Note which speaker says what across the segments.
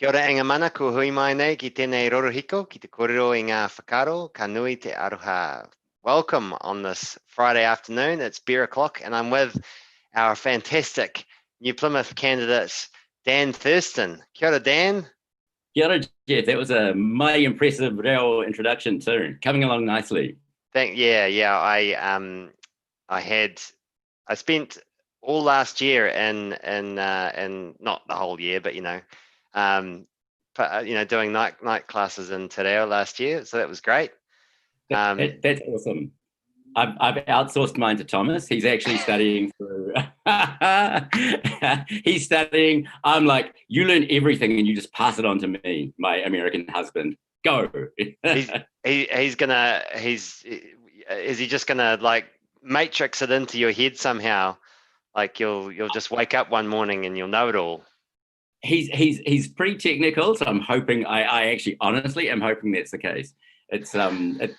Speaker 1: Kia ora inga mana, ko hui mai nei ki tēnei rorohiko, ki te kōrero i ngā whakaro, ka nui te aroha. Welcome on this Friday afternoon. It's beer o'clock and I'm with our fantastic New Plymouth candidates, Dan Thurston. Kia ora, Dan.
Speaker 2: Kia ora, Geoff. That was a mighty impressive reo introduction too. Coming along nicely.
Speaker 1: I spent all last year in not the whole year, but doing night classes in Te Reo last year, so that was great.
Speaker 2: That's awesome. I've outsourced mine to Thomas. He's actually studying through. He's studying. I'm like, you learn everything and you just pass it on to me, my American husband. Go.
Speaker 1: Is he just gonna like matrix it into your head somehow? Like you'll just wake up one morning and you'll know it all.
Speaker 2: He's pretty technical, so I'm hoping. I actually honestly am hoping that's the case. It's something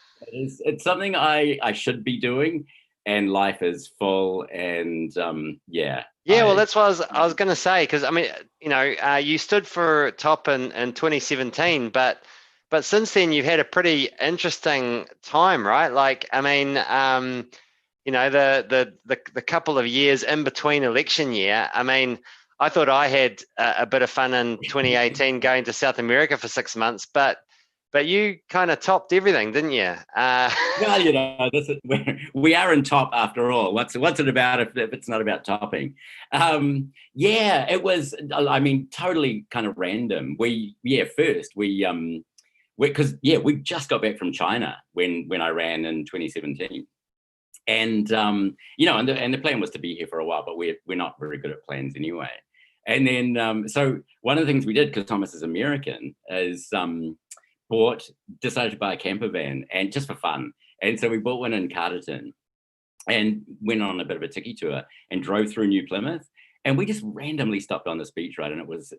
Speaker 2: I should be doing, and life is full, and
Speaker 1: well, that's what I was going to say, because I mean, you stood for top in 2017, but since then you've had a pretty interesting time, right? Like, I mean, the couple of years in between election year, I mean, I thought I had a bit of fun in 2018 going to South America for 6 months, but you kind of topped everything, didn't you?
Speaker 2: Well, we are in top after all. What's it about if it's not about topping? It was. I mean, totally kind of random. We just got back from China when I ran in 2017, and and the plan was to be here for a while, but we're not very good at plans anyway. And then so one of the things we did, because Thomas is American, is decided to buy a camper van, and just for fun. And so we bought one in Carterton and went on a bit of a tiki tour and drove through New Plymouth. And we just randomly stopped on this beach, right? And it was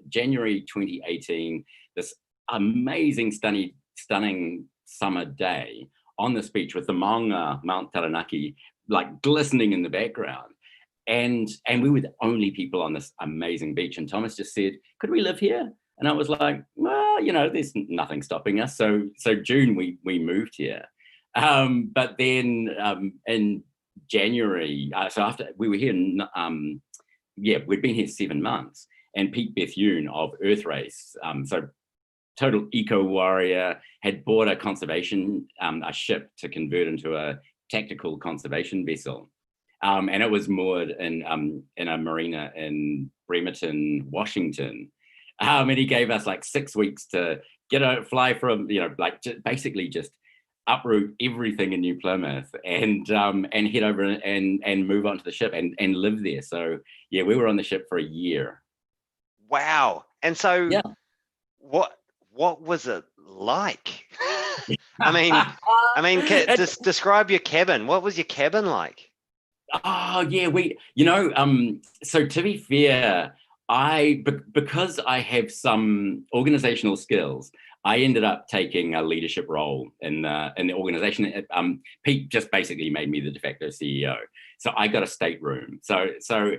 Speaker 2: January 2018, this amazing, stunning summer day on this beach with the Maunga, Mount Taranaki, like glistening in the background. And we were the only people on this amazing beach. And Thomas just said, could we live here? And I was like, well, there's nothing stopping us. So June, we moved here. But then in January, so after we were here, we'd been here 7 months. And Pete Bethune of Earth Race, so total eco warrior, had bought a conservation, a ship to convert into a tactical conservation vessel. And it was moored in a marina in Bremerton, Washington. And he gave us like 6 weeks to fly from, basically just uproot everything in New Plymouth and head over and move onto the ship and live there. So we were on the ship for a year.
Speaker 1: Wow. And so what was it like? I mean, just describe your cabin. What was your cabin like?
Speaker 2: Oh yeah, so to be fair, because I have some organizational skills, I ended up taking a leadership role in the organization. Pete just basically made me the de facto CEO. So I got a stateroom. So Thomas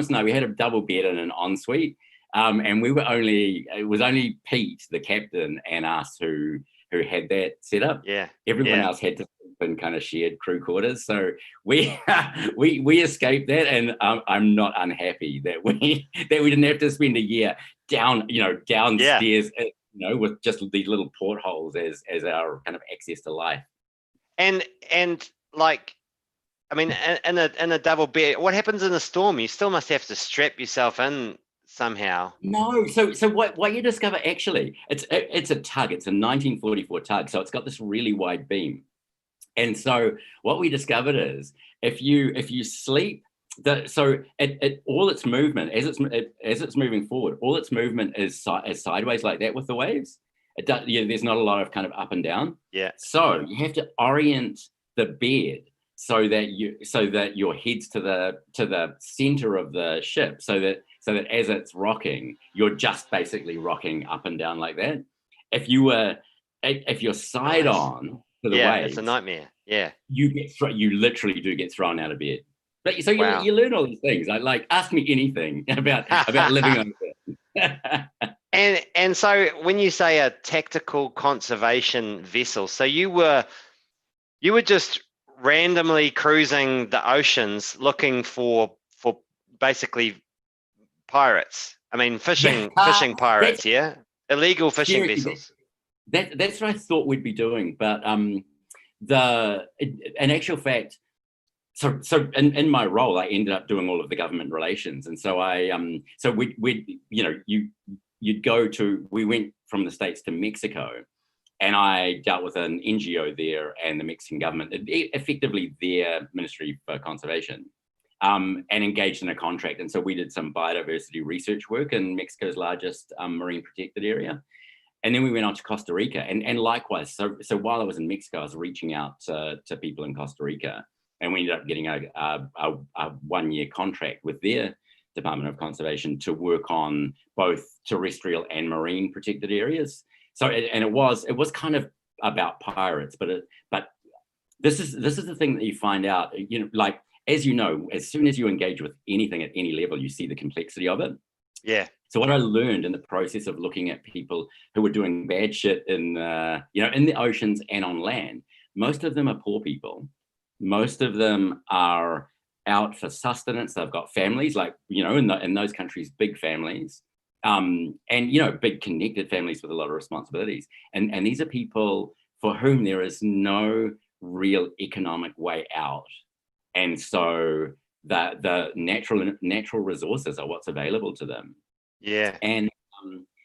Speaker 2: and I, we had a double bed and an ensuite. And it was only Pete, the captain, and us who had that set up.
Speaker 1: Yeah.
Speaker 2: Everyone else had to sleep in kind of shared crew quarters. So we escaped that, and I'm not unhappy that we didn't have to spend a year downstairs, with just these little portholes as our kind of access to life.
Speaker 1: And like, I mean, in a double bed, what happens in a storm? You still must have to strap yourself in somehow.
Speaker 2: No, so what you discover, actually, it's a tug. It's a 1944 tug, so it's got this really wide beam. And so what we discovered is if you sleep, all its movement as it's moving forward, all its movement is sideways like that with the waves. It does, there's not a lot of kind of up and down.
Speaker 1: Yeah.
Speaker 2: So you have to orient the bed so that your head's to the center of the ship, so that as it's rocking, you're just basically rocking up and down like that. If you're side on to the waves,
Speaker 1: it's a nightmare. Yeah,
Speaker 2: you literally do get thrown out of bed. But so you learn all these things. Like ask me anything about living over there.
Speaker 1: And so when you say a tactical conservation vessel, so you were just randomly cruising the oceans looking for basically pirates. I mean, fishing pirates, yeah? Illegal fishing vessels.
Speaker 2: That's what I thought we'd be doing, but in actual fact, so in my role, I ended up doing all of the government relations, and so we went from the States to Mexico, and I dealt with an NGO there and the Mexican government, effectively their Ministry for Conservation, and engaged in a contract. And so we did some biodiversity research work in Mexico's largest marine protected area. And then we went on to Costa Rica, and likewise. So while I was in Mexico, I was reaching out to people in Costa Rica, and we ended up getting a 1-year contract with their Department of Conservation to work on both terrestrial and marine protected areas. So it was kind of about pirates, but this is the thing that you find out, like, as you know, as soon as you engage with anything at any level, you see the complexity of it.
Speaker 1: Yeah.
Speaker 2: So what I learned in the process of looking at people who were doing bad shit in the oceans and on land, most of them are poor people. Most of them are out for sustenance. They've got families, like, in those countries, big families, and big connected families with a lot of responsibilities. And these are people for whom there is no real economic way out. And so the natural resources are what's available to them.
Speaker 1: Yeah.
Speaker 2: And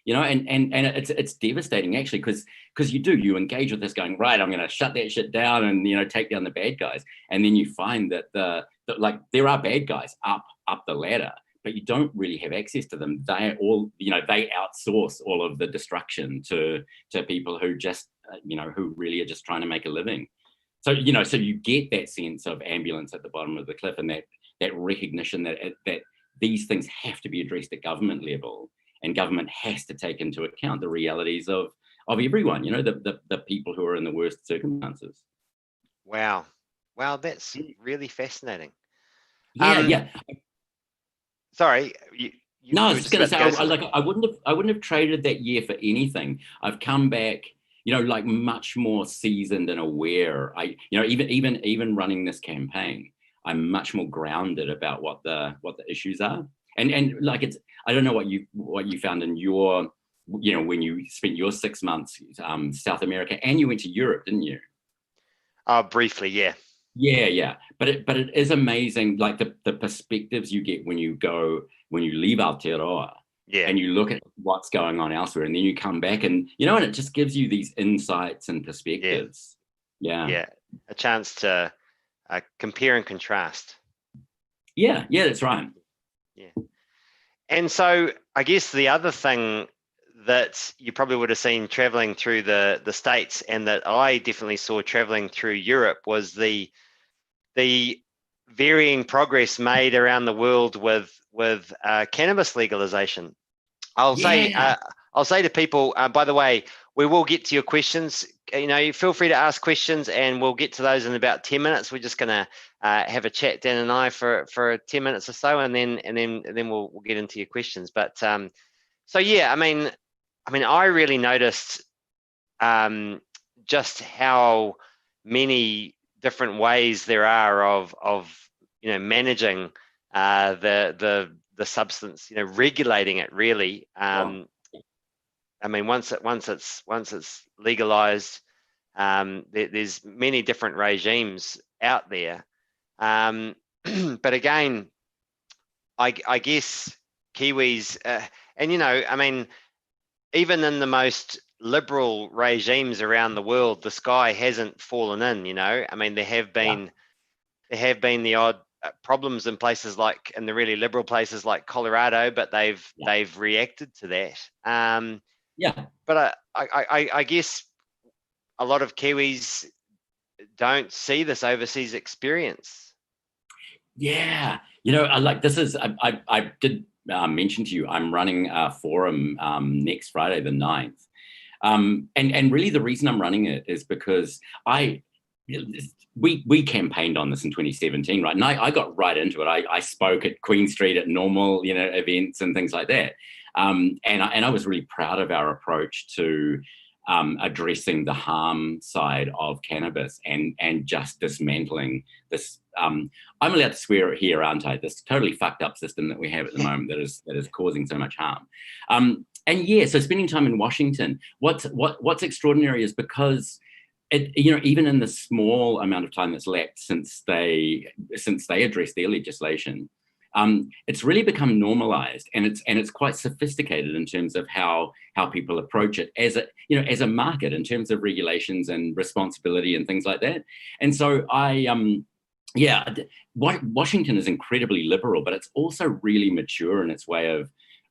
Speaker 2: and it's devastating, actually, because you engage with this going, right, I'm going to shut that shit down and take down the bad guys, and then you find that there are bad guys up the ladder, but you don't really have access to them. They all they outsource all of the destruction to people who just who really are just trying to make a living. So so you get that sense of ambulance at the bottom of the cliff, and that recognition that these things have to be addressed at government level, and government has to take into account the realities of everyone, the people who are in the worst circumstances.
Speaker 1: Wow, that's really fascinating.
Speaker 2: Yeah.
Speaker 1: Sorry,
Speaker 2: no, I was just going to say, I wouldn't have traded that year for anything. I've come back, like much more seasoned and aware. Even running this campaign, I'm much more grounded about what the issues are. And like, I don't know what you found in your, when you spent your 6 months South America, and you went to Europe, didn't you?
Speaker 1: Briefly, yeah.
Speaker 2: Yeah. But it is amazing, like the perspectives you get when you leave Aotearoa.
Speaker 1: Yeah.
Speaker 2: And you look at what's going on elsewhere, and then you come back, and and it just gives you these insights and perspectives. Yeah.
Speaker 1: A chance to compare and contrast.
Speaker 2: Yeah, that's right.
Speaker 1: Yeah. And so I guess the other thing that you probably would have seen traveling through the States, and that I definitely saw traveling through Europe, was the varying progress made around the world with cannabis legalization. I'll say to people, by the way, we will get to your questions. Feel free to ask questions, and we'll get to those in about 10 minutes. We're just going to have a chat, Dan and I, for 10 minutes or so, and then we'll get into your questions. But so yeah, I mean, I really noticed just how many different ways there are of managing the substance, regulating it, really. I mean, once it's legalized, there's many different regimes out there. But again, I guess Kiwis, and I mean, even in the most liberal regimes around the world, the sky hasn't fallen in. I mean, there have been the odd problems in places like, in the really liberal places like Colorado, but they've reacted to that. But I guess a lot of Kiwis don't see this overseas experience.
Speaker 2: Yeah, I did mention to you, I'm running a forum next Friday, the 9th. And really the reason I'm running it is because we campaigned on this in 2017, right? And I got right into it. I spoke at Queen Street at normal, events and things like that. And I was really proud of our approach to addressing the harm side of cannabis and just dismantling this. I'm allowed to swear here, aren't I? This totally fucked up system that we have at the moment that is causing so much harm. And yeah, so spending time in Washington, what's extraordinary is because even in the small amount of time that's lapsed since they addressed their legislation, it's really become normalized, and it's quite sophisticated in terms of how people approach it as a market in terms of regulations and responsibility and things like that. And so Washington is incredibly liberal, but it's also really mature in its way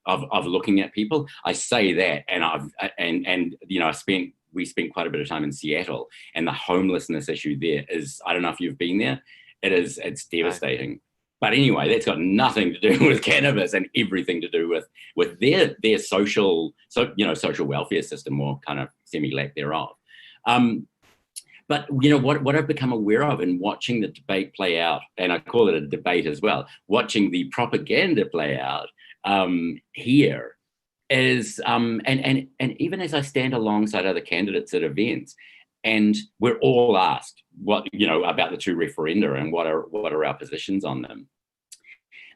Speaker 2: of looking at people. I say that, and we spent quite a bit of time in Seattle, and the homelessness issue there is, I don't know if you've been there, it's devastating. But anyway, that's got nothing to do with cannabis and everything to do with their social welfare system, or kind of semi-lack thereof. But what I've become aware of in watching the debate play out, and I call it a debate as well, watching the propaganda play out here is, and even as I stand alongside other candidates at events, and we're all asked about the two referenda and what are our positions on them.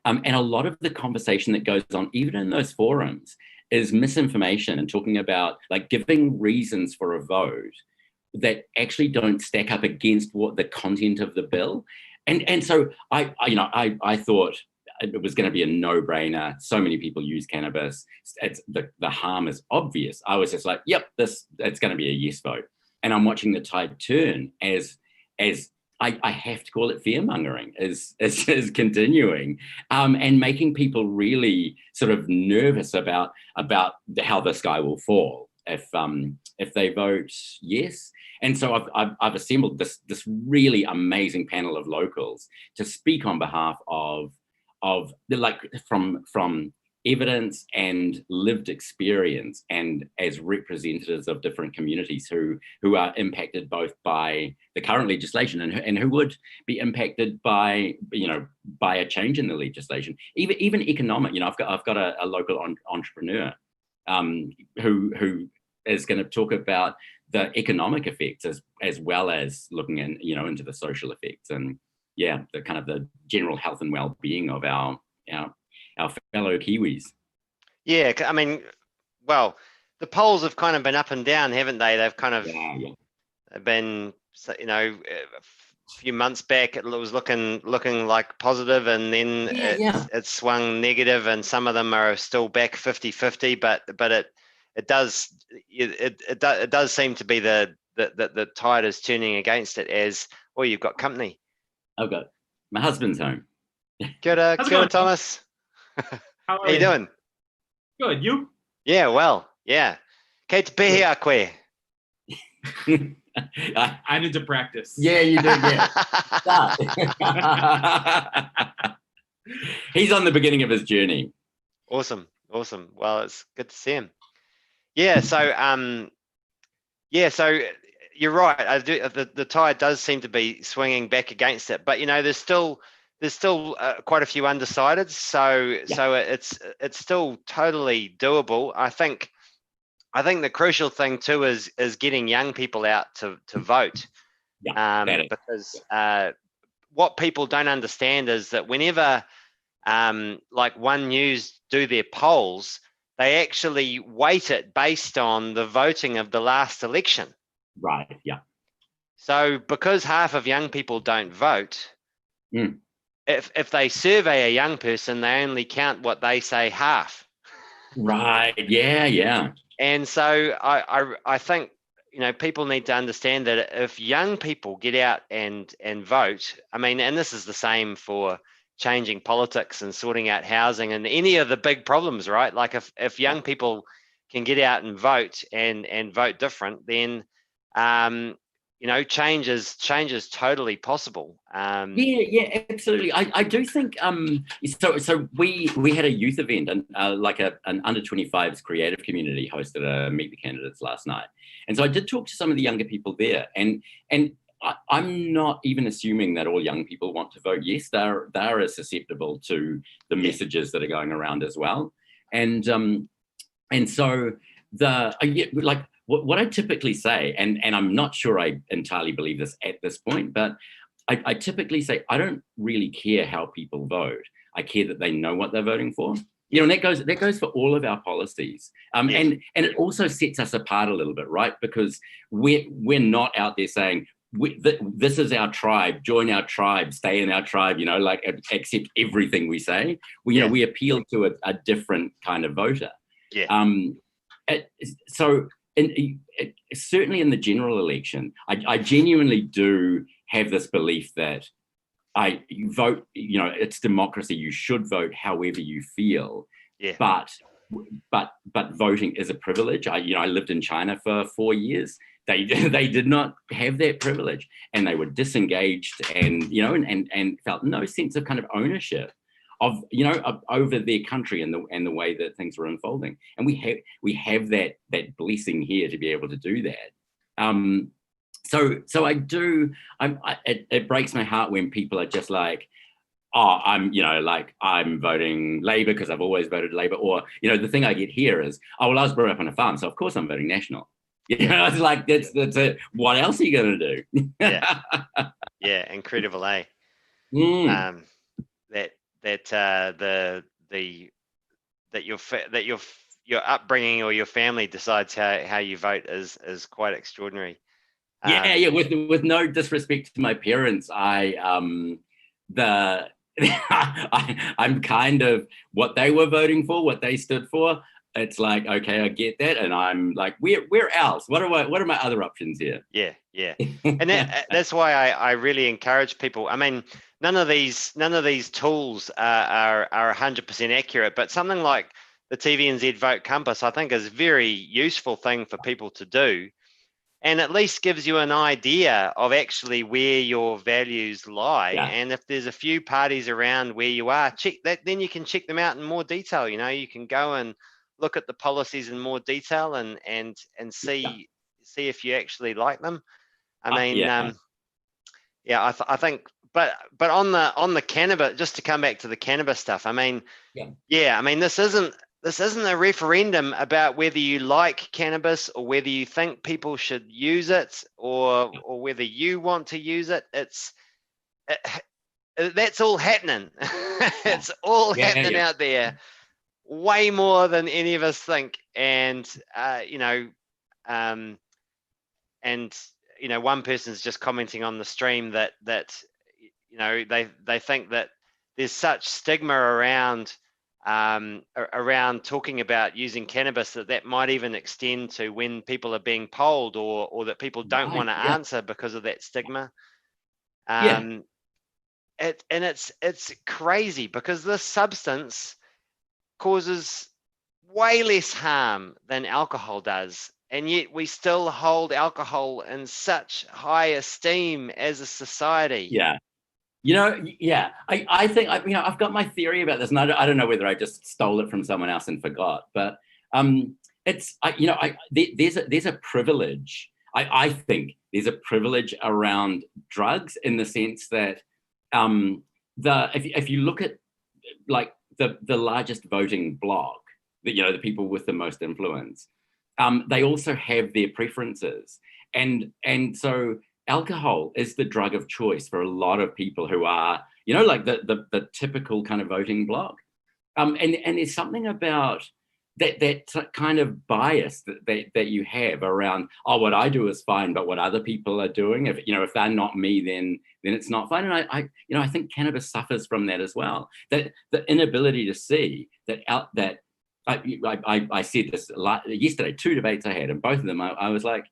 Speaker 2: And a lot of the conversation that goes on, even in those forums, is misinformation and talking about like giving reasons for a vote that actually don't stack up against what the content of the bill. And so I thought it was going to be a no-brainer. So many people use cannabis. It's the harm is obvious. I was just like, yep, it's going to be a yes vote. And I'm watching the tide turn as I have to call it fear-mongering is continuing, and making people really sort of nervous about how the sky will fall if they vote yes. And so I've assembled this really amazing panel of locals to speak on behalf of from evidence and lived experience, and as representatives of different communities who are impacted both by the current legislation and who would be impacted by a change in the legislation, even economic. I've got a local entrepreneur who is going to talk about the economic effects as well as looking into the social effects, and the kind of the general health and well-being of our fellow Kiwis.
Speaker 1: Yeah, I mean, well, the polls have kind of been up and down, haven't they? They've kind of been, a few months back it was looking like positive, and then it swung negative, and some of them are still back 50-50, but it does seem to be the tide is turning against it, as you've got company.
Speaker 2: I've got my husband's home.
Speaker 1: Kia ora, Thomas.
Speaker 3: How
Speaker 1: are you doing?
Speaker 3: Good, you?
Speaker 1: Yeah, well, yeah. Kate pehi a koe.
Speaker 3: I need to practice.
Speaker 2: Yeah, you do, yeah. He's on the beginning of his journey.
Speaker 1: Awesome. Well, it's good to see him. Yeah, so you're right. The tide does seem to be swinging back against it, but there's still quite a few undecideds. So it's still totally doable. I think the crucial thing too is getting young people out to vote. Because what people don't understand is that whenever like One News do their polls, they actually weight it based on the voting of the last election.
Speaker 2: Right, yeah.
Speaker 1: So because half of young people don't vote, if they survey a young person, they only count what they say half.
Speaker 2: Right, yeah.
Speaker 1: And so I think, people need to understand that if young people get out and vote, I mean, and this is the same for changing politics and sorting out housing and any of the big problems, right? Like if young people can get out and vote and vote different, then change is totally possible.
Speaker 2: Yeah, absolutely. I do think so we had a youth event, and like an under 25s creative community hosted a Meet the Candidates last night, and so I did talk to some of the younger people there, and I'm not even assuming that all young people want to vote yes. They're as susceptible to the messages that are going around as well, and And so like what I typically say, and I'm not sure I entirely believe this at this point, but I typically say I don't really care how people vote. I care that they know what they're voting for. You know, and that goes for all of our policies.
Speaker 1: Yes.
Speaker 2: And it also sets us apart a little bit, right? Because we're not out there saying this is our tribe, join our tribe, stay in our tribe, you know, like accept everything we say. We appeal to a different kind of voter.
Speaker 1: Yeah.
Speaker 2: So certainly in the general election, I genuinely do have this belief that you vote, you know, it's democracy. You should vote however you feel.
Speaker 1: Yeah.
Speaker 2: But voting is a privilege. I lived in China for 4 years. They did not have that privilege, and they were disengaged, and you know, and felt no sense of kind of ownership of, you know, over their country and the way that things were unfolding. And we have that blessing here to be able to do that. So I do. It breaks my heart when people are just like, oh, I'm voting Labour because I've always voted Labour, or you know, the thing I get here is, oh well, I was brought up on a farm, so of course I'm voting National. You know, it's like that's it. What else are you going to do?
Speaker 1: Yeah, incredible, eh?
Speaker 2: Mm.
Speaker 1: That your upbringing or your family decides how you vote is quite extraordinary.
Speaker 2: With no disrespect to my parents, I'm kind of what they were voting for, what they stood for. It's like, okay, I get that, and I'm like, where else? What are my other options here?
Speaker 1: Yeah, and that's why I really encourage people. I mean, none of these tools are 100% accurate, but something like the TVNZ Vote Compass, I think, is a very useful thing for people to do, and at least gives you an idea of actually where your values lie. Yeah. And if there's a few parties around where you are, check that. Then you can check them out in more detail. You know, you can go and look at the policies in more detail and see if you actually like them. I mean, I think, but on the cannabis, just to come back to the cannabis stuff, I mean, I mean, this isn't a referendum about whether you like cannabis or whether you think people should use it or whether you want to use it. That's all happening. It's all happening out there. Way more than any of us think, and one person's just commenting on the stream that you know they think that there's such stigma around talking about using cannabis that might even extend to when people are being polled, or that people don't want to answer because of that stigma. It's crazy because this substance causes way less harm than alcohol does, and yet we still hold alcohol in such high esteem as a society.
Speaker 2: I think I've got my theory about this, and I don't know whether I just stole it from someone else and forgot, but there's a privilege. I think there's a privilege around drugs in the sense that if you look at like the largest voting bloc, the people with the most influence, they also have their preferences, and so alcohol is the drug of choice for a lot of people who are, like the typical kind of voting bloc, and there's something about that kind of bias that you have around, oh, what I do is fine, but what other people are doing, if they're not me, then it's not fine. And I think cannabis suffers from that as well. That the inability to see that I said this yesterday, 2 debates I had, and both of them I was like,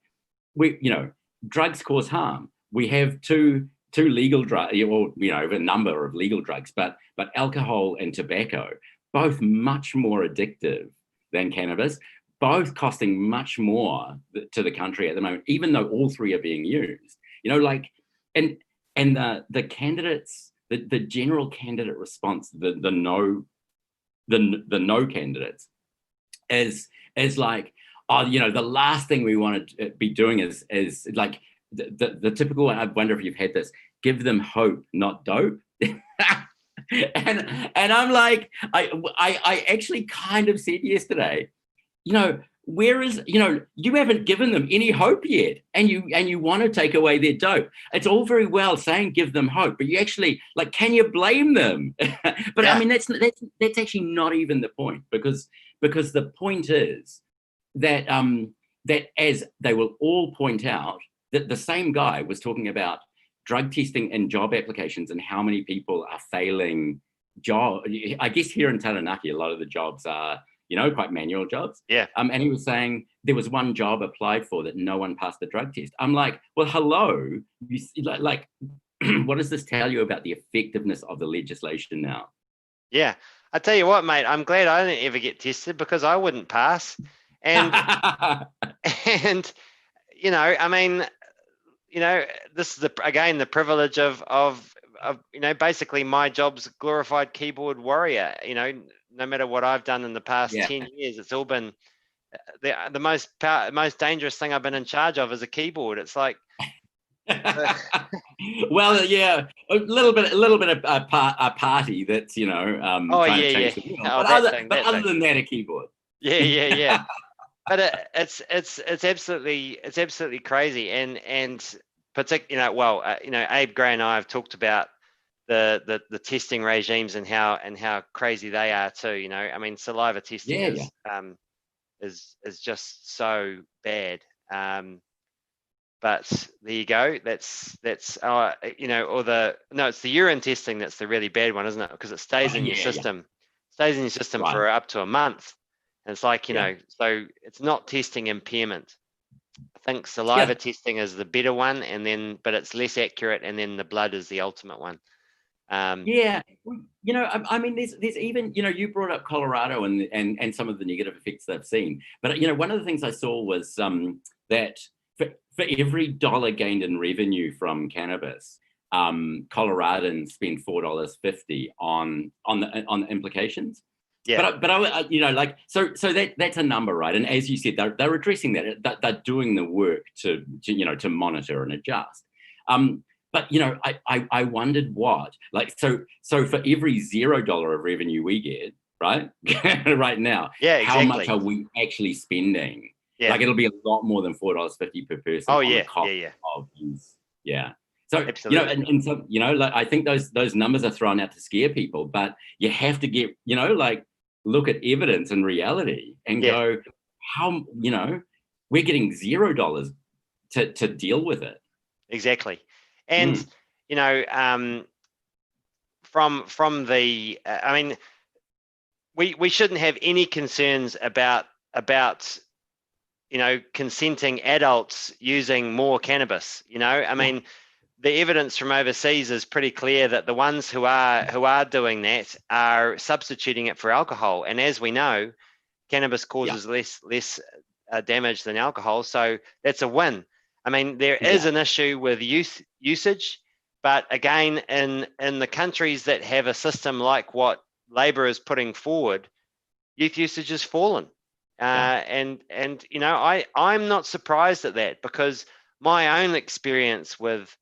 Speaker 2: drugs cause harm. We have two legal drugs, or a number of legal drugs, but alcohol and tobacco, both much more addictive than cannabis, both costing much more to the country at the moment, even though all three are being used. And the candidates, the general candidate response, the no candidates is like, oh, the last thing we want to be doing is like the typical one. I wonder if you've had this: give them hope, not dope. And I'm like, I actually kind of said yesterday, where is, you haven't given them any hope yet, and you want to take away their dope. It's all very well saying give them hope, but you actually, like, can you blame them? But
Speaker 1: Yeah.
Speaker 2: I mean, that's actually not even the point, because the point is that that, as they will all point out, that the same guy was talking about drug testing and job applications and how many people are failing job. I guess here in Taranaki, a lot of the jobs are, quite manual jobs.
Speaker 1: Yeah.
Speaker 2: And he was saying there was one job applied for that no one passed the drug test. I'm like, well, hello, like what does this tell you about the effectiveness of the legislation now?
Speaker 1: Yeah. I tell you what, mate, I'm glad I didn't ever get tested, because I wouldn't pass. And and I mean, this is again the privilege of basically my job's glorified keyboard warrior. No matter what I've done in the past 10 years, it's all been the most dangerous thing I've been in charge of is a keyboard. It's like,
Speaker 2: well, yeah, a little bit of a party that's trying to change the world. But other than that, a keyboard.
Speaker 1: Yeah. But it's absolutely crazy, and particularly, Abe Gray and I have talked about the testing regimes and how crazy they are too. I mean, saliva testing is just so bad. But there you go. That's it's the urine testing that's the really bad one, isn't it? Because it stays in your system, right, for up to a month. And it's like, so it's not testing impairment. I think saliva testing is the better one, but it's less accurate, and then the blood is the ultimate one.
Speaker 2: I mean, there's even, you brought up Colorado and some of the negative effects they've seen. But, one of the things I saw was that for every dollar gained in revenue from cannabis, Coloradans spend $4.50 on the implications.
Speaker 1: Yeah.
Speaker 2: But I so that's a number, right? And as you said, they're addressing that. They're doing the work to monitor and adjust. But I wondered what, so for every $0 of revenue we get, right, right now,
Speaker 1: exactly,
Speaker 2: how much are we actually spending?
Speaker 1: Yeah.
Speaker 2: Like, it'll be a lot more than $4.50 per person.
Speaker 1: Oh,
Speaker 2: on
Speaker 1: yeah,
Speaker 2: the cost
Speaker 1: yeah.
Speaker 2: of use. Yeah. So,
Speaker 1: absolutely.
Speaker 2: and so, I think those numbers are thrown out to scare people, but you have to get, look at evidence and reality and go, how, we're getting $0 to deal with it.
Speaker 1: Exactly. And, from the, I mean, we shouldn't have any concerns about consenting adults using more cannabis. I mean, the evidence from overseas is pretty clear that the ones who are doing that are substituting it for alcohol. And as we know, cannabis causes less damage than alcohol, so that's a win. I mean, there is an issue with youth usage, but again, in the countries that have a system like what Labor is putting forward, youth usage has fallen. And I'm not surprised at that, because my own experience with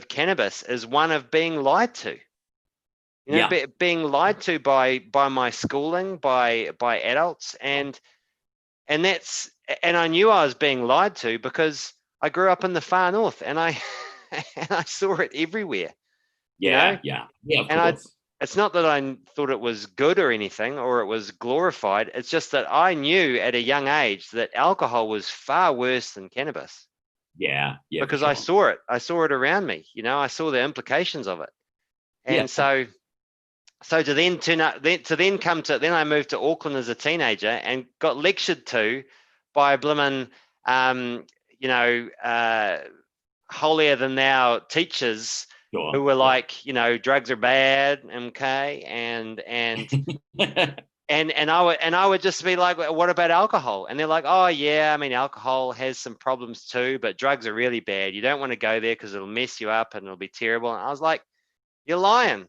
Speaker 1: cannabis is one of being lied to. Being lied to by my schooling, by adults, and I knew I was being lied to because I grew up in the far north, and I saw it everywhere.
Speaker 2: Of course.
Speaker 1: It's not that I thought it was good or anything, or it was glorified. It's just that I knew at a young age that alcohol was far worse than cannabis. Because I saw it. I saw it around me. I saw the implications of it. And so to then then I moved to Auckland as a teenager and got lectured to by blimmin', holier than thou teachers who were like, drugs are bad, okay, and I would just be like, what about alcohol? And they're like, oh yeah, I mean, alcohol has some problems too, but drugs are really bad. You don't want to go there because it'll mess you up and it'll be terrible. And I was like, you're lying.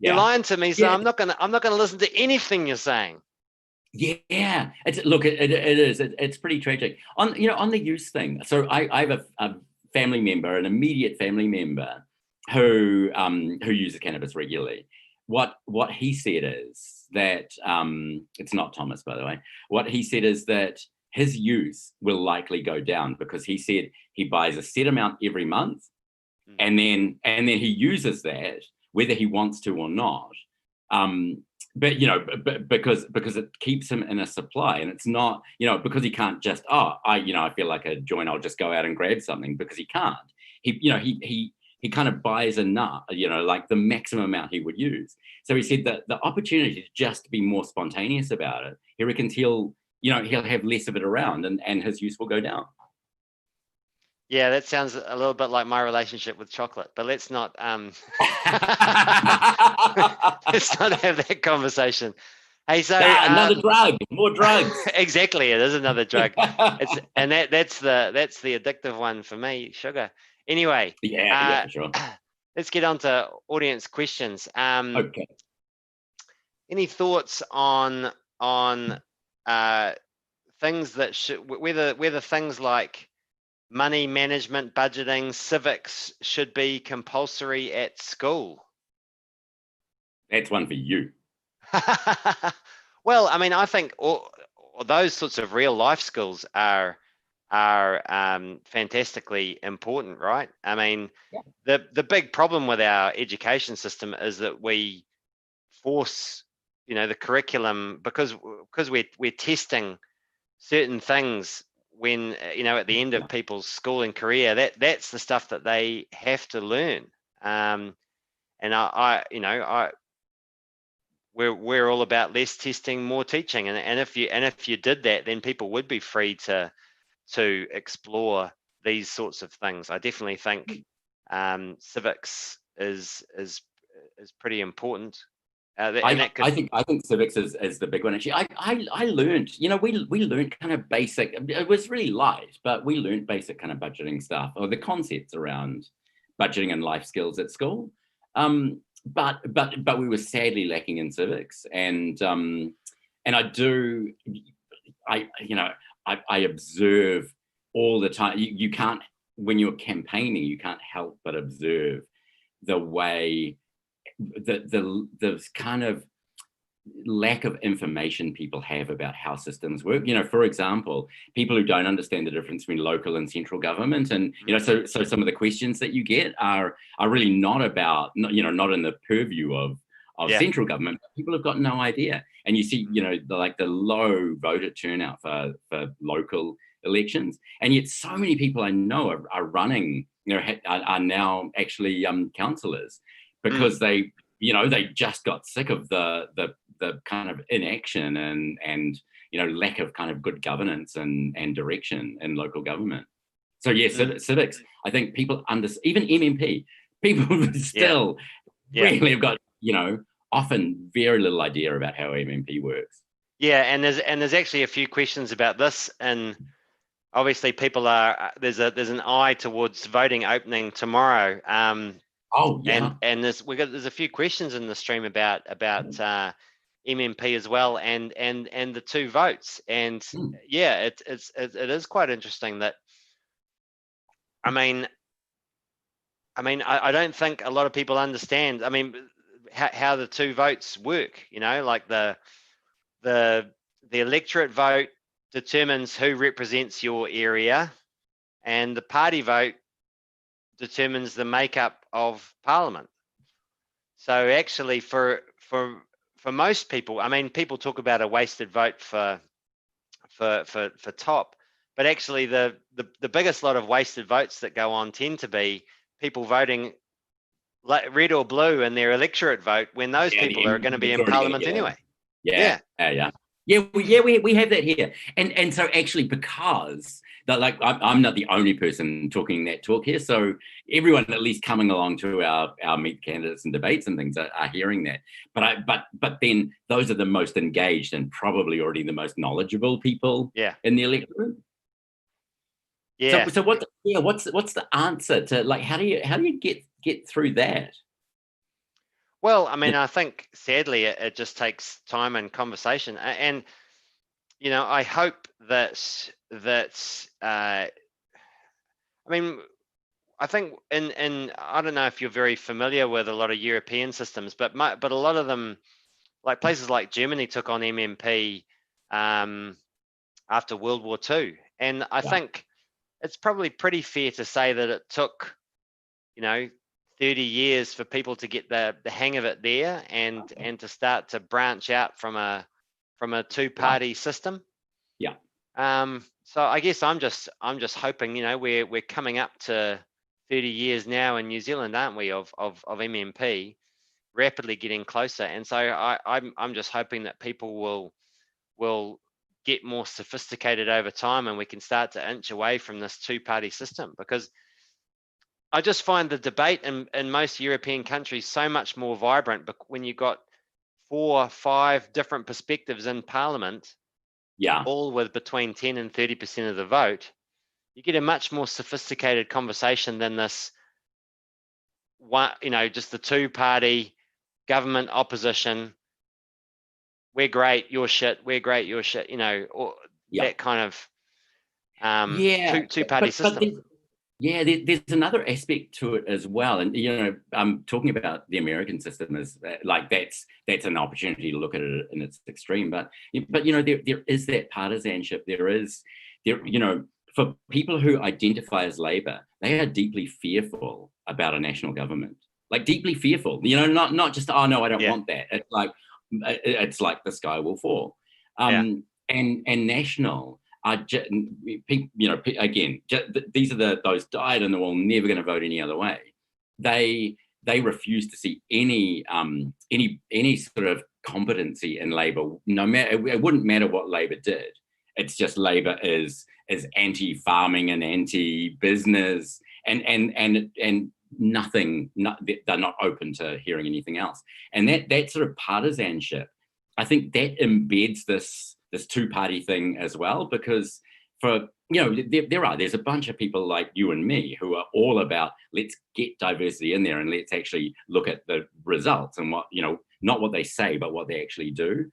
Speaker 1: You're lying to me. So I'm not gonna listen to anything you're saying.
Speaker 2: Yeah, it's pretty tragic on the use thing. So I have a family member, an immediate family member who uses cannabis regularly, what he said is that it's not Thomas, by the way. What he said is that his use will likely go down because he said he buys a set amount every month, and then he uses that whether he wants to or not. But because it keeps him in a supply, and it's not because he can't just I feel like a joint, I'll just go out and grab something, because he can't. He kind of buys enough, like the maximum amount he would use. So he said that the opportunity to just be more spontaneous about it, he reckons he'll have less of it around, and his use will go down.
Speaker 1: Yeah, that sounds a little bit like my relationship with chocolate, but let's not let's not have that conversation. Hey, so
Speaker 2: another drug, more drugs.
Speaker 1: Exactly, it is another drug. That's the addictive one for me, sugar. Anyway,
Speaker 2: yeah, for sure.
Speaker 1: Let's get on to audience questions.
Speaker 2: Okay.
Speaker 1: Any thoughts on things that whether things like money management, budgeting, civics should be compulsory at school?
Speaker 2: That's one for you.
Speaker 1: Well, I mean, I think all those sorts of real life skills are fantastically important, right? I mean, the big problem with our education system is that we force, the curriculum, because we're testing certain things when at the end of people's school and career, that's the stuff that they have to learn. And we're all about less testing, more teaching, and if you did that, then people would be free to explore these sorts of things. I definitely think civics is pretty important.
Speaker 2: I think civics is the big one. Actually, I learned, we learned kind of basic. It was really light, but we learned basic kind of budgeting stuff, or the concepts around budgeting and life skills at school. But we were sadly lacking in civics, and I observe all the time. You can't, when you're campaigning, you can't help but observe the way the kind of lack of information people have about how systems work. For example, people who don't understand the difference between local and central government, and so some of the questions that you get are really not about, not in the purview of central government. People have got no idea, and you see, the low voter turnout for local elections, and yet so many people I know are running, are now actually councillors, because they just got sick of the kind of inaction and lack of kind of good governance and direction in local government. So civics, I think people even MMP, people still really have got, often very little idea about how MMP works. Yeah,
Speaker 1: and there's actually a few questions about this, and obviously people there's an eye towards voting opening tomorrow. And there's a few questions in the stream about MMP as well, and the two votes, and it is quite interesting that, I don't think a lot of people understand, how the two votes work. Like the electorate vote determines who represents your area, and the party vote determines the makeup of parliament. So actually, for most people, people talk about a wasted vote for top, but actually the biggest lot of wasted votes that go on tend to be people voting red or blue in their electorate vote, when those people are going to be in parliament anyway.
Speaker 2: Yeah, we have that here, and so actually, because that, I'm not the only person talking that talk here, so everyone at least coming along to our meet candidates and debates and things are hearing that. But then those are the most engaged and probably already the most knowledgeable people in the electorate. Yeah. So what's the answer to, how do you get through that?
Speaker 1: Well, I think sadly it just takes time and conversation, and I hope that I think in I don't know if you're very familiar with a lot of European systems, but a lot of them, like places like Germany, took on MMP after World War II, and I think it's probably pretty fair to say that it took, 30 years for people to get the hang of it there, and to start to branch out from a two-party system.
Speaker 2: Yeah.
Speaker 1: So I guess I'm just hoping, we're coming up to 30 years now in New Zealand, aren't we, of MMP, rapidly getting closer. And so I'm just hoping that people will get more sophisticated over time, and we can start to inch away from this two-party system, because I just find the debate in most European countries so much more vibrant. But when you've got 4 or 5 different perspectives in Parliament, all with between 10 and 30% of the vote, you get a much more sophisticated conversation than this one, just the two-party government opposition. We're great, you're shit. We're great, you're shit. Or that kind of two-party system.
Speaker 2: There's another aspect to it as well, and I'm talking about the American system as like that's an opportunity to look at it in its extreme, but there is that partisanship. For people who identify as Labour, they are deeply fearful about a national government, like deeply fearful. Not just, oh no, I don't want that. It's like the sky will fall, and national. Again, these are those died and they're all never going to vote any other way. They refuse to see any sort of competency in Labour. No matter, it wouldn't matter what Labour did. It's just Labour is anti-farming and anti-business and nothing. They're not open to hearing anything else. And that sort of partisanship, I think that embeds this two-party thing as well, because there's a bunch of people like you and me who are all about, let's get diversity in there and let's actually look at the results and what, not what they say, but what they actually do.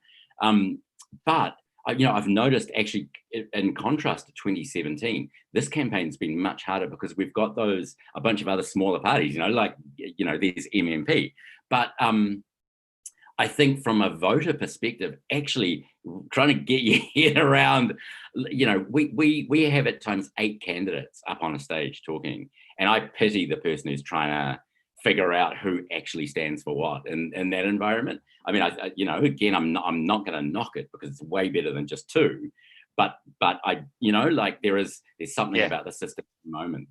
Speaker 2: But I've noticed, actually, in contrast to 2017, this campaign's been much harder because we've got a bunch of other smaller parties, there's MMP. But I think from a voter perspective, actually trying to get your head around, we have at times 8 candidates up on a stage talking, and I pity the person who's trying to figure out who actually stands for what in that environment. I mean, again, I'm not going to knock it because it's way better than just 2, but there's something about the system at the moment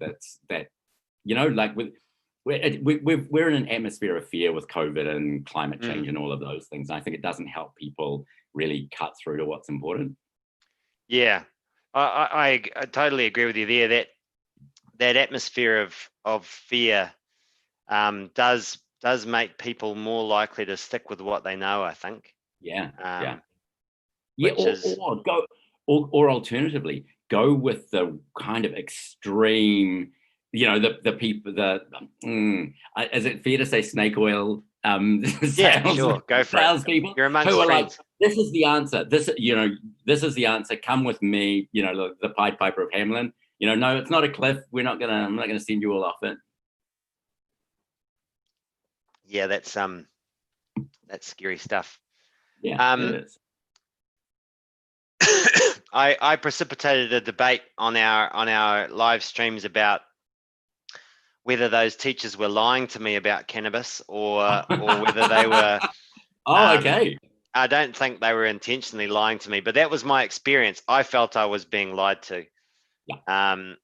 Speaker 2: we're in an atmosphere of fear with COVID and climate change and all of those things. And I think it doesn't help people really cut through to what's important.
Speaker 1: Yeah, I totally agree with you there. That atmosphere of fear does make people more likely to stick with what they know, I think. Or
Speaker 2: alternatively, go with the kind of extreme. The people is it fair to say snake oil?
Speaker 1: Sure, go for it.
Speaker 2: People
Speaker 1: You're amongst
Speaker 2: who are
Speaker 1: friends.
Speaker 2: like, this is the answer. This is the answer. Come with me. The Pied Piper of Hamelin. No, it's not a cliff. I'm not gonna send you all off it.
Speaker 1: Yeah, that's scary stuff.
Speaker 2: Yeah, it is.
Speaker 1: I precipitated a debate on our live streams about whether those teachers were lying to me about cannabis or whether they were.
Speaker 2: Okay.
Speaker 1: I don't think they were intentionally lying to me, but that was my experience. I felt I was being lied to.
Speaker 2: Yeah.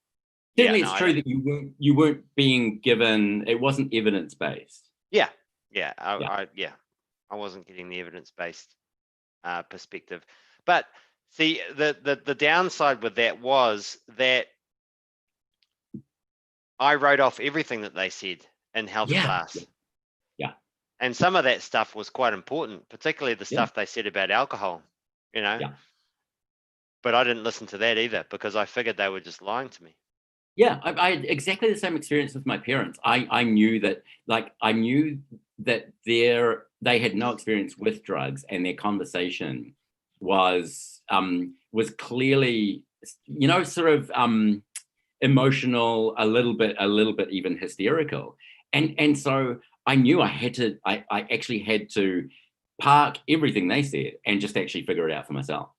Speaker 2: Certainly, it's true that you weren't being given. It wasn't evidence based.
Speaker 1: I wasn't getting the evidence-based perspective. But see, the downside with that was that I wrote off everything that they said in health class.
Speaker 2: Yeah.
Speaker 1: And some of that stuff was quite important, particularly the stuff they said about alcohol,
Speaker 2: Yeah.
Speaker 1: But I didn't listen to that either because I figured they were just lying to me.
Speaker 2: Yeah, I had exactly the same experience with my parents. I knew that they had no experience with drugs, and their conversation was clearly, emotional, a little bit even hysterical. And so I knew I actually had to park everything they said and just actually figure it out for myself.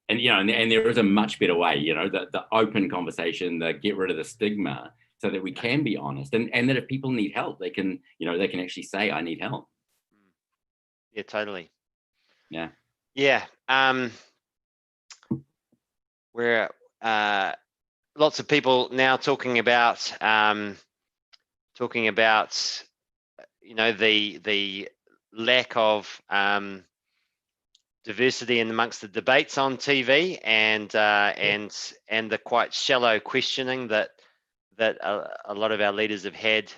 Speaker 2: And and there is a much better way, the open conversation, the get rid of the stigma, so that we can be honest, and that if people need help, they can actually say, I need help.
Speaker 1: Yeah, totally.
Speaker 2: Yeah.
Speaker 1: We're lots of people now talking about the lack of diversity in amongst the debates on TV, and the quite shallow questioning that a lot of our leaders have had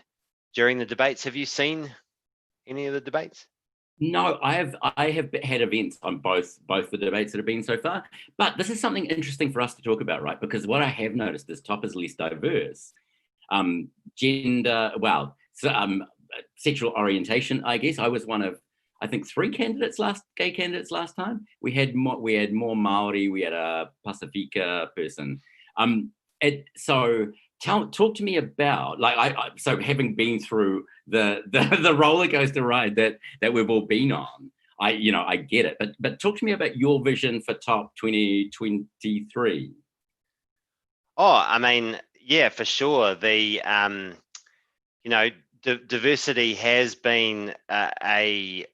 Speaker 1: during the debates. Have you seen any of the debates?
Speaker 2: No, I have had events on both the debates that have been so far. But this is something interesting for us to talk about, right? Because what I have noticed is Top is less diverse. Gender, sexual orientation, I guess. I was one of, I think, 3 gay candidates last time. We had more Maori. We had a Pasifika person. So talk to me about, like, so having been through the roller coaster ride that we've all been on, I get it. But talk to me about your vision for Top 2023.
Speaker 1: Oh, I mean, yeah, for sure. The diversity has been a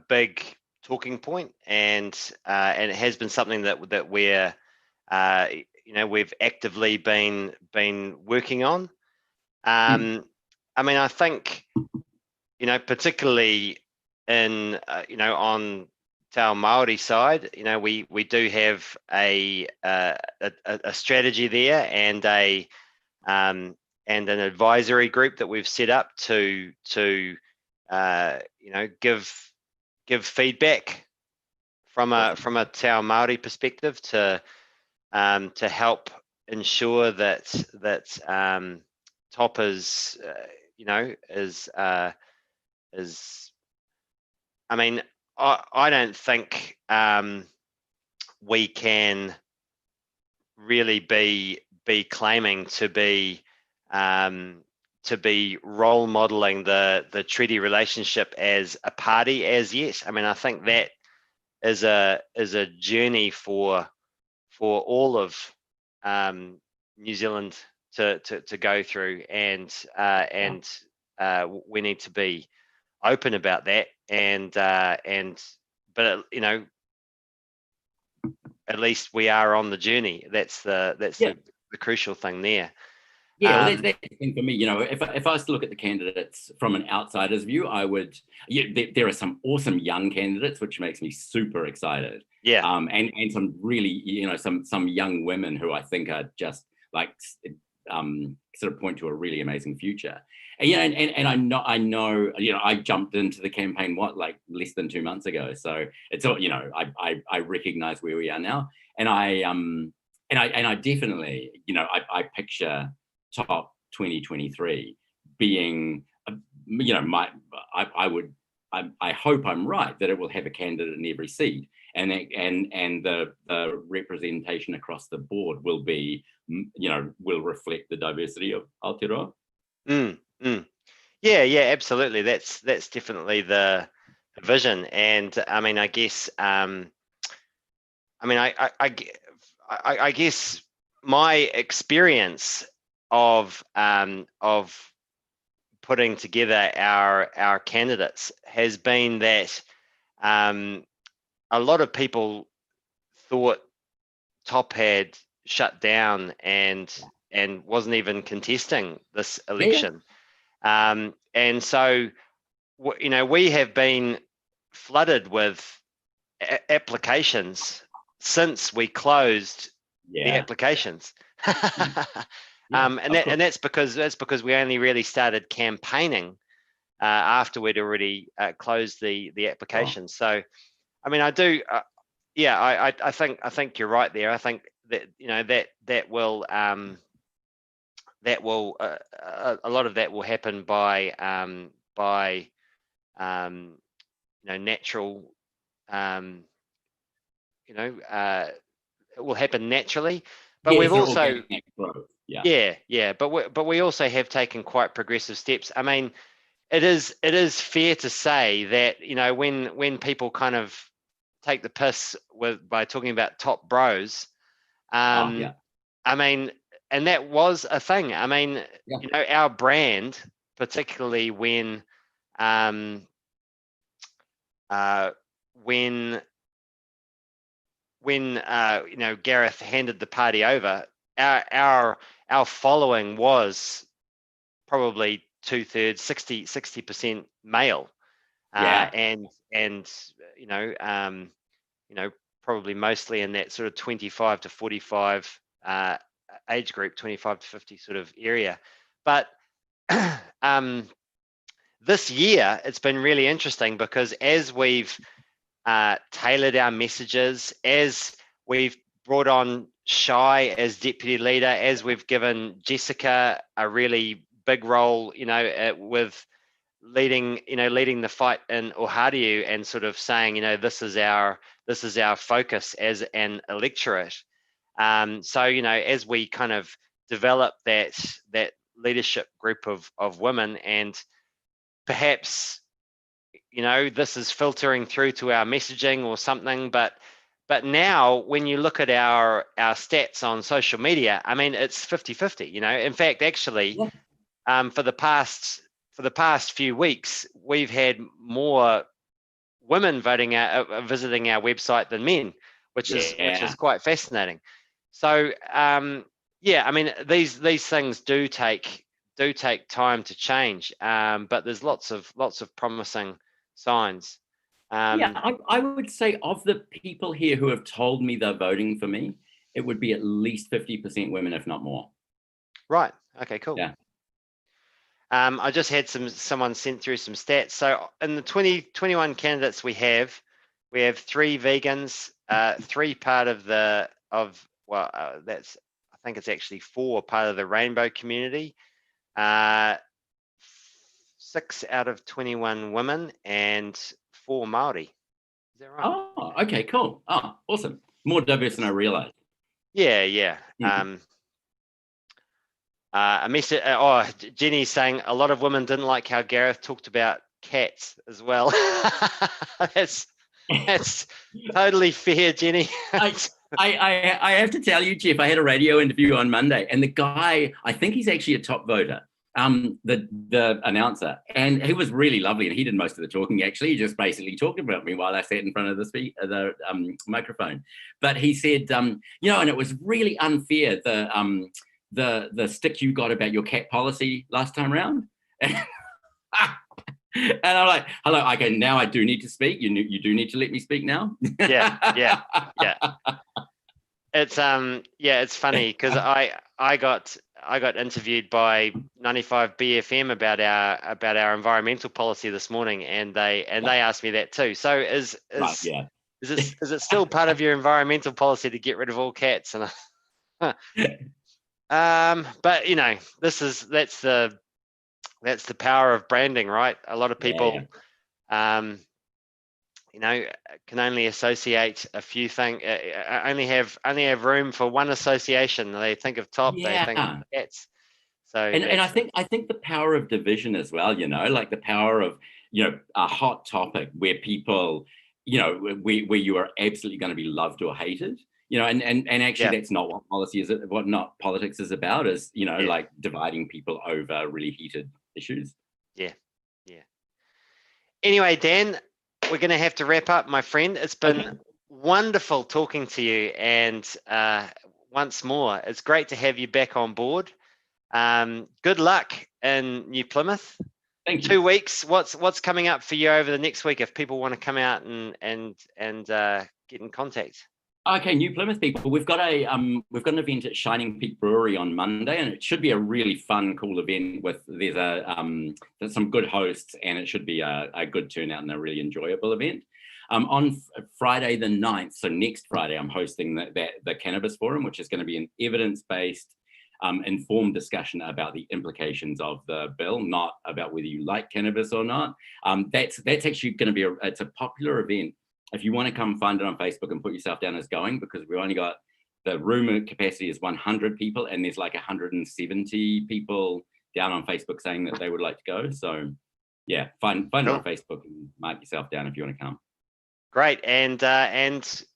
Speaker 1: big talking point, and it has been something that we're we've actively been working on. I mean, I think particularly in on our Maori side, we do have a strategy there, and an advisory group that we've set up to give feedback from a Te Ao Māori perspective to help ensure that Top is I mean, I don't think we can really be claiming to be role modeling the treaty relationship as a party as yet. I mean, I think that is a journey for all of New Zealand to go through, and we need to be open about that, but at least we are on the journey. That's the crucial thing there.
Speaker 2: Yeah, well, that's the thing for me. If I was to look at the candidates from an outsider's view, I would. There are some awesome young candidates, which makes me super excited.
Speaker 1: Yeah.
Speaker 2: And some really, some young women who I think are just like sort of point to a really amazing future. And I know, I jumped into the campaign like less than 2 months ago, so it's all, I recognize where we are now, and I definitely, I picture Top 2023 being, I hope I'm right that it will have a candidate in every seat, and the representation across the board will be, will reflect the diversity of Aotearoa.
Speaker 1: Yeah, absolutely. That's definitely the vision, and I mean, I guess, I guess my experience of putting together our candidates has been that a lot of people thought Top had shut down and wasn't even contesting this election. And so we have been flooded with applications since we closed the applications. And that's because we only really started campaigning after we'd already closed the applications. So, I mean, I do, I think you're right there. I think that that will a lot of that will happen by natural, it will happen naturally. but we've
Speaker 2: for
Speaker 1: also
Speaker 2: organic growth. Yeah.
Speaker 1: but we also have taken quite progressive steps. I mean, it is fair to say that, you know, when people kind of take the piss by talking about top bros, I mean, and that was a thing. I mean, you know, our brand, particularly when you know, Gareth handed the party over, our following was probably 2/3, 60% male, and you know, probably mostly in that sort of 25 to 45 age group, 25 to 50 sort of area. But this year it's been really interesting because as we've tailored our messages, as we've brought on Shai as deputy leader, as we've given Jessica a really big role, you know, with leading the fight in Ohariu and sort of saying, you know, this is our focus as an electorate. So, you know, as we kind of develop that leadership group of women, and perhaps, you know, this is filtering through to our messaging or something, but now when you look at our stats on social media, I mean, it's 50-50, you know. In fact, actually, for the past few weeks, we've had more women visiting our website than men, which is quite fascinating. So yeah, I mean, these things do take time to change, but there's lots of promising signs.
Speaker 2: I would say of the people here who have told me they're voting for me, it would be at least 50% women, if not more.
Speaker 1: Right. Okay, cool.
Speaker 2: Yeah.
Speaker 1: I just had someone sent through some stats. So in the 2021 candidates we have 3 vegans, 3 part of that's, I think it's actually 4 part of the rainbow community, 6 out of 21 women, and 4 Māori. Is that right?
Speaker 2: Oh, okay, cool. Oh, awesome. More diverse than I realized.
Speaker 1: Yeah. A message. Jenny's saying a lot of women didn't like how Gareth talked about cats as well. That's totally fair, Jenny.
Speaker 2: I have to tell you, Geoff, I had a radio interview on Monday, and the guy, I think he's actually a top voter, the announcer, and he was really lovely, and he did most of the talking. Actually, he just basically talked about me while I sat in front of the microphone. But he said, you know, and it was really unfair, the stick you got about your cat policy last time around. And I'm like, hello, I go, now I do need to speak. You do need to let me speak now.
Speaker 1: Yeah. It's funny because I got interviewed by 95 BFM about our environmental policy this morning, and they asked me that too. So is it still part of your environmental policy to get rid of all cats? And but you know, that's the power of branding, right? A lot of people you know, can only associate a few things, only have room for one association. They think of top, they think of cats. So
Speaker 2: and I think the power of division as well, you know, like the power of, you know, a hot topic where people, you know, where you are absolutely going to be loved or hated, you know, and actually that's not what politics is about, is, you know, like dividing people over really heated issues.
Speaker 1: Yeah. Anyway, Dan, we're going to have to wrap up, my friend. It's been wonderful talking to you, and once more, it's great to have you back on board. Good luck in New Plymouth.
Speaker 2: Thank you.
Speaker 1: 2 weeks. What's coming up for you over the next week if people want to come out and get in contact?
Speaker 2: Okay, New Plymouth people, we've got an event at Shining Peak Brewery on Monday, and it should be a really fun, cool event there's some good hosts, and it should be a good turnout and a really enjoyable event. On Friday the 9th, so next Friday, I'm hosting the Cannabis Forum, which is going to be an evidence-based, informed discussion about the implications of the bill, not about whether you like cannabis or not. That's actually going to be it's a popular event. If you want to come find it on Facebook and put yourself down as going, because we've only got the room capacity is 100 people, and there's like 170 people down on Facebook saying that they would like to go. So yeah, find it on Facebook and mark yourself down if you want to come.
Speaker 1: Great, and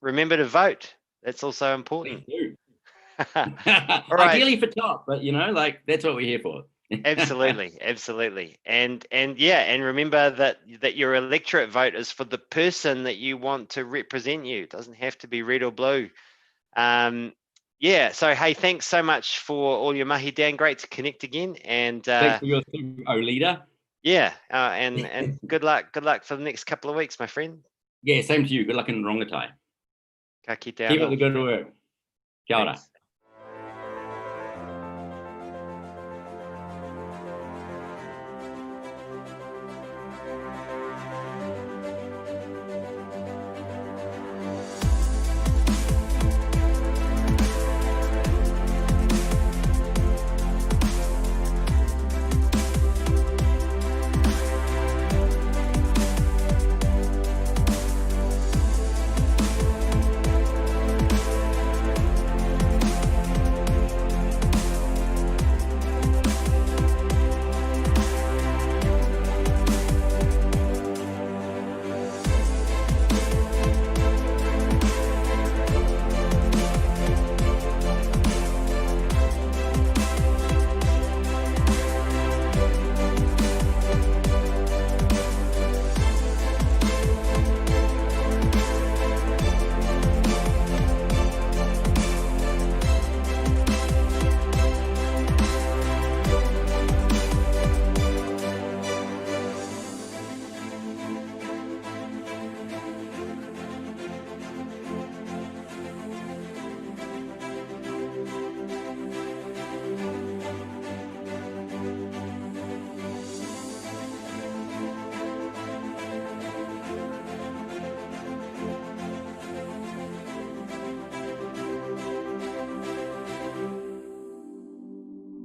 Speaker 1: remember to vote. That's also important.
Speaker 2: All right. Ideally for top, but like that's what we're here for.
Speaker 1: absolutely, and remember that your electorate vote is for the person that you want to represent you. It doesn't have to be red or blue. So hey, thanks so much for all your mahi, Dan. Great to connect again, and
Speaker 2: thanks for your leader.
Speaker 1: Yeah, and good luck for the next couple of weeks, my friend.
Speaker 2: Yeah, same to you. Good luck in Rongotai.
Speaker 1: Ka kite
Speaker 2: Keep up
Speaker 1: anō.
Speaker 2: the good work. Kia ora.
Speaker 1: Thanks.